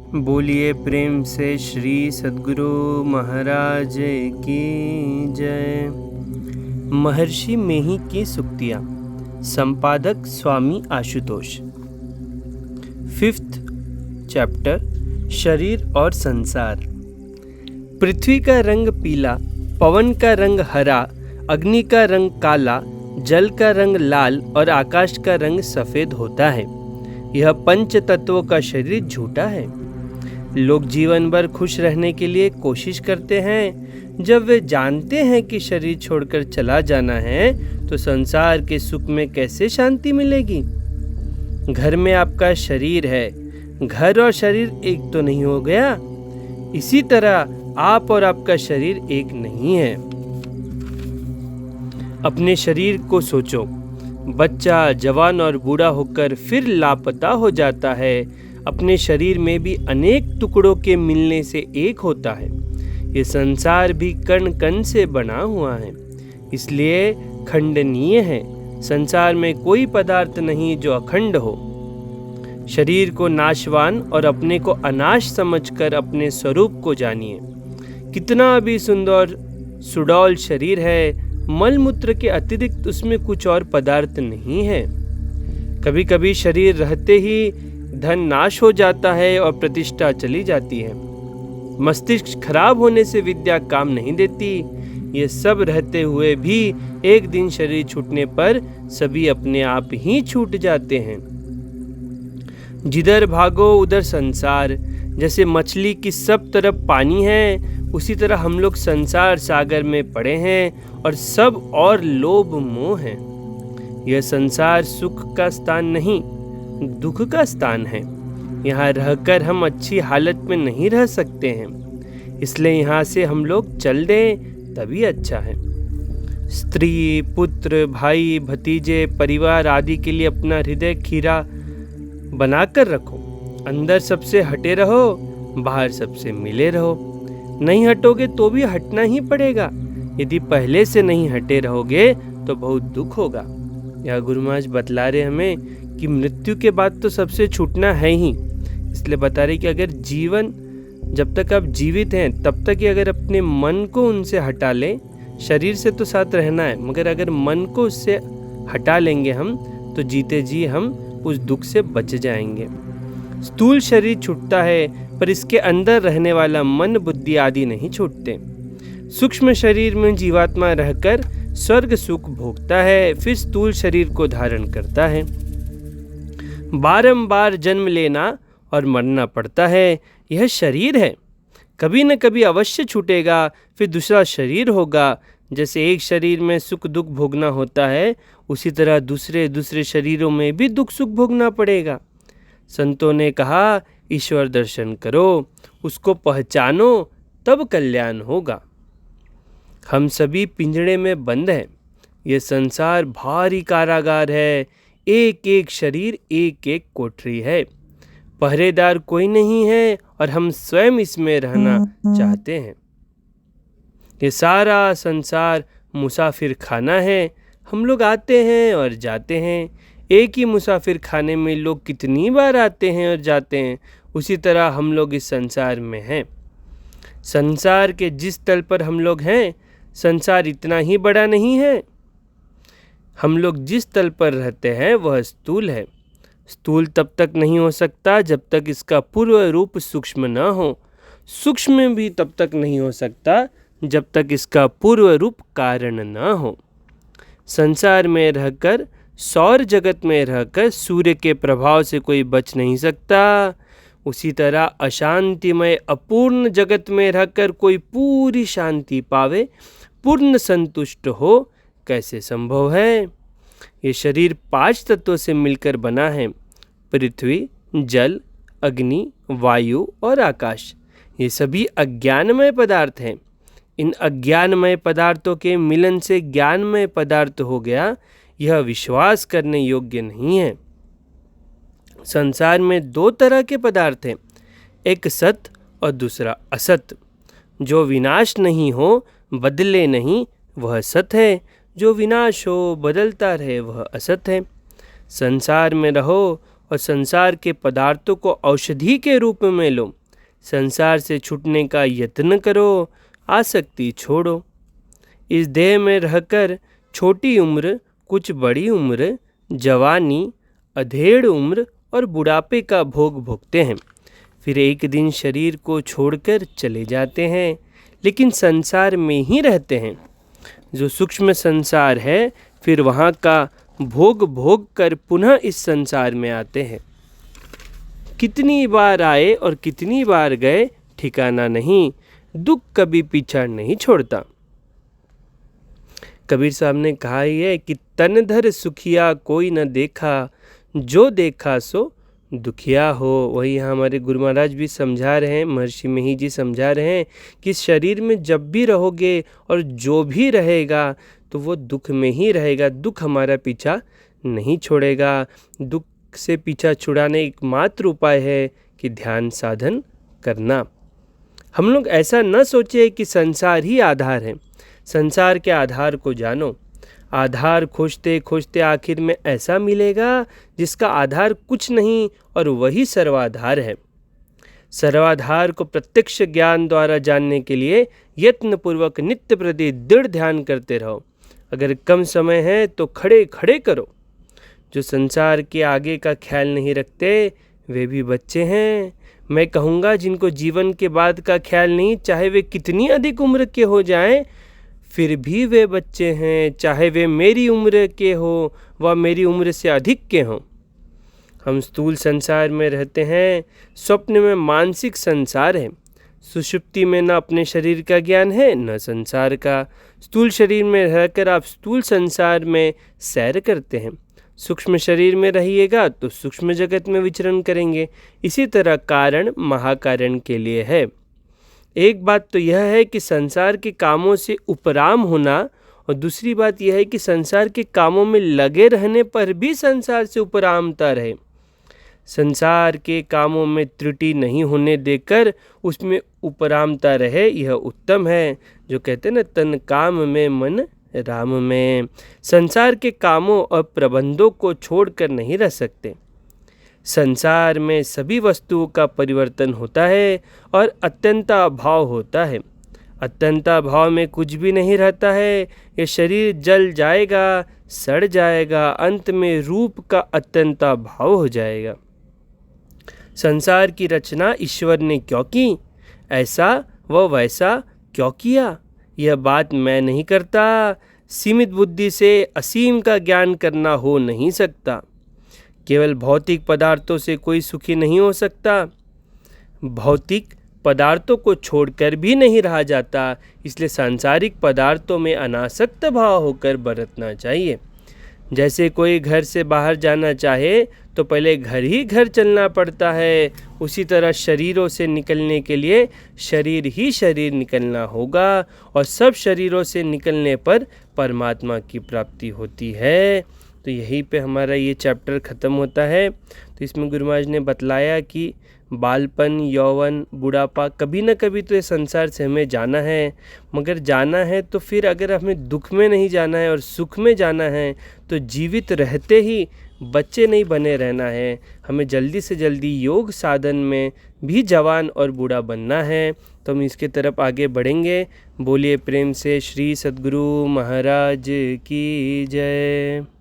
बोलिए प्रेम से श्री सद्गुरु महाराज की जय। महर्षि मेही की सुक्तियाँ। संपादक स्वामी आशुतोष। 5th चैप्टर, शरीर और संसार। पृथ्वी का रंग पीला, पवन का रंग हरा, अग्नि का रंग काला, जल का रंग लाल और आकाश का रंग सफ़ेद होता है। यह पंच तत्वों का शरीर झूठा है। लोग जीवन भर खुश रहने के लिए कोशिश करते हैं। जब वे जानते हैं कि शरीर छोड़कर चला जाना है तो संसार के सुख में कैसे शांति मिलेगी। घर में आपका शरीर है, घर और शरीर एक तो नहीं हो गया। इसी तरह आप और आपका शरीर एक नहीं है। अपने शरीर को सोचो। बच्चा जवान और बूढ़ा होकर फिर लापता हो जाता है। अपने शरीर में भी अनेक टुकड़ों के मिलने से एक होता है। ये संसार भी कण कण से बना हुआ है, इसलिए खंडनीय है। संसार में कोई पदार्थ नहीं जो अखंड हो। शरीर को नाशवान और अपने को अनाश समझकर अपने स्वरूप को जानिए। कितना भी सुंदर सुडौल शरीर है, मल मूत्र के अतिरिक्त उसमें कुछ और पदार्थ नहीं है। कभी कभी शरीर रहते ही धन नाश हो जाता है और प्रतिष्ठा चली जाती है। मस्तिष्क खराब होने से विद्या काम नहीं देती। ये सब रहते हुए भी एक दिन शरीर छूटने पर सभी अपने आप ही छूट जाते हैं। जिधर भागो उधर संसार। जैसे मछली की सब तरफ पानी है, उसी तरह हम लोग संसार सागर में पड़े हैं और सब और लोभ मोह है। यह संसार सुख का स्थान नहीं, दुख का स्थान है। यहाँ रहकर हम अच्छी हालत में नहीं रह सकते हैं, इसलिए यहाँ से हम लोग चल दें तभी अच्छा है। स्त्री, पुत्र, भाई, भतीजे, परिवार आदि के लिए अपना हृदय खीरा बनाकर रखो। अंदर सबसे हटे रहो, बाहर सबसे मिले रहो। नहीं हटोगे तो भी हटना ही पड़ेगा। यदि पहले से नहीं हटे रहोगे तो बहुत दुख होगा। यह गुरु महाराज बतला रहे हमें कि मृत्यु के बाद तो सबसे छूटना है ही। इसलिए बता रहे कि अगर जीवन जब तक आप जीवित हैं तब तक ही अगर अपने मन को उनसे हटा लें, शरीर से तो साथ रहना है, मगर अगर मन को उससे हटा लेंगे हम तो जीते जी हम उस दुख से बच जाएंगे। स्थूल शरीर छूटता है पर इसके अंदर रहने वाला मन, बुद्धि आदि नहीं छूटते। सूक्ष्म शरीर में जीवात्मा रहकर स्वर्ग सुख भोगता है, फिर स्थूल शरीर को धारण करता है। बारंबार जन्म लेना और मरना पड़ता है। यह शरीर है, कभी न कभी अवश्य छूटेगा, फिर दूसरा शरीर होगा। जैसे एक शरीर में सुख दुख भोगना होता है, उसी तरह दूसरे शरीरों में भी दुख सुख भोगना पड़ेगा। संतों ने कहा, ईश्वर दर्शन करो, उसको पहचानो, तब कल्याण होगा। हम सभी पिंजड़े में बंद हैं। यह संसार भारी कारागार है। एक एक शरीर एक एक कोठरी है। पहरेदार कोई नहीं है और हम स्वयं इसमें रहना चाहते हैं। ये सारा संसार मुसाफिर खाना है। हम लोग आते हैं और जाते हैं। एक ही मुसाफिर खाने में लोग कितनी बार आते हैं और जाते हैं, उसी तरह हम लोग इस संसार में हैं। संसार के जिस तल पर हम लोग हैं, संसार इतना ही बड़ा नहीं है। हम लोग जिस तल पर रहते हैं वह स्थूल है। स्थूल तब तक नहीं हो सकता जब तक इसका पूर्व रूप सूक्ष्म न हो। सूक्ष्म भी तब तक नहीं हो सकता जब तक इसका पूर्व रूप कारण न हो। संसार में रहकर, सौर जगत में रहकर सूर्य के प्रभाव से कोई बच नहीं सकता। उसी तरह अशांतिमय अपूर्ण जगत में रहकर कोई पूरी शांति पावे, पूर्ण संतुष्ट हो, कैसे संभव है। ये शरीर 5 तत्वों से मिलकर बना है। पृथ्वी, जल, अग्नि, वायु और आकाश। ये सभी अज्ञानमय पदार्थ हैं। इन अज्ञानमय पदार्थों के मिलन से ज्ञानमय पदार्थ हो गया, यह विश्वास करने योग्य नहीं है। संसार में 2 तरह के पदार्थ हैं, एक सत और दूसरा असत। जो विनाश नहीं हो, बदले नहीं, वह सत है। जो विनाश हो, बदलता रहे, वह असत है। संसार में रहो और संसार के पदार्थों को औषधि के रूप में लो। संसार से छूटने का यत्न करो, आसक्ति छोड़ो। इस देह में रहकर छोटी उम्र, कुछ बड़ी उम्र, जवानी, अधेड़ उम्र और बुढ़ापे का भोग भोगते हैं। फिर एक दिन शरीर को छोड़कर चले जाते हैं, लेकिन संसार में ही रहते हैं। जो सूक्ष्म संसार है, फिर वहाँ का भोग भोग कर पुनः इस संसार में आते हैं। कितनी बार आए और कितनी बार गए ठिकाना नहीं, दुख कभी पीछा नहीं छोड़ता। कबीर साहब ने कहा ही है कि तन धर सुखिया कोई न देखा, जो देखा सो दुखिया हो। वही यहाँ हमारे गुरु महाराज भी समझा रहे हैं, महर्षि मही जी समझा रहे हैं कि शरीर में जब भी रहोगे और जो भी रहेगा तो वो दुख में ही रहेगा। दुख हमारा पीछा नहीं छोड़ेगा। दुख से पीछा छुड़ाने एकमात्र उपाय है कि ध्यान साधन करना। हम लोग ऐसा न सोचे कि संसार ही आधार है। संसार के आधार को जानो। आधार खोजते खोजते आखिर में ऐसा मिलेगा जिसका आधार कुछ नहीं और वही सर्वाधार है। सर्वाधार को प्रत्यक्ष ज्ञान द्वारा जानने के लिए यत्नपूर्वक नित्य प्रति दृढ़ ध्यान करते रहो। अगर कम समय है तो खड़े खड़े करो। जो संसार के आगे का ख्याल नहीं रखते वे भी बच्चे हैं। मैं कहूँगा जिनको जीवन के बाद का ख्याल नहीं, चाहे वे कितनी अधिक उम्र के हो जाएं, फिर भी वे बच्चे हैं, चाहे वे मेरी उम्र के हो व मेरी उम्र से अधिक के हों। हम स्थूल संसार में रहते हैं, स्वप्न में मानसिक संसार है। सुषुप्ति में न अपने शरीर का ज्ञान है न संसार का। स्थूल शरीर में रहकर आप स्थूल संसार में सैर करते हैं। सूक्ष्म शरीर में रहिएगा तो सूक्ष्म जगत में विचरण करेंगे। इसी तरह कारण महाकारण के लिए है। एक बात तो यह है कि संसार के कामों से उपराम होना, और दूसरी बात यह है कि संसार के कामों में लगे रहने पर भी संसार से उपरामता रहे। संसार के कामों में त्रुटि नहीं होने देकर उसमें उपरामता रहे, यह उत्तम है। जो कहते हैं ना, तन काम में मन राम में। संसार के कामों और प्रबंधों को छोड़कर नहीं रह सकते। संसार में सभी वस्तुओं का परिवर्तन होता है और अत्यंता भाव होता है। अत्यंता भाव में कुछ भी नहीं रहता है। ये शरीर जल जाएगा, सड़ जाएगा, अंत में रूप का अत्यंता भाव हो जाएगा। संसार की रचना ईश्वर ने क्यों की, ऐसा व वैसा क्यों किया, यह बात मैं नहीं करता। सीमित बुद्धि से असीम का ज्ञान करना हो नहीं सकता। केवल भौतिक पदार्थों से कोई सुखी नहीं हो सकता। भौतिक पदार्थों को छोड़कर भी नहीं रहा जाता। इसलिए सांसारिक पदार्थों में अनासक्त भाव होकर बरतना चाहिए। जैसे कोई घर से बाहर जाना चाहे तो पहले घर ही घर चलना पड़ता है, उसी तरह शरीरों से निकलने के लिए शरीर ही शरीर निकलना होगा, और सब शरीरों से निकलने पर परमात्मा की प्राप्ति होती है। तो यहीं पे हमारा ये चैप्टर ख़त्म होता है। तो इसमें गुरु महाराज ने बतलाया कि बालपन, यौवन, बुढ़ापा, कभी ना कभी तो ये संसार से हमें जाना है। मगर जाना है तो फिर अगर हमें दुख में नहीं जाना है और सुख में जाना है तो जीवित रहते ही बच्चे नहीं बने रहना है। हमें जल्दी से जल्दी योग साधन में भी जवान और बूढ़ा बनना है। तो हम इसके तरफ आगे बढ़ेंगे। बोलिए प्रेम से श्री सद्गुरु महाराज की जय।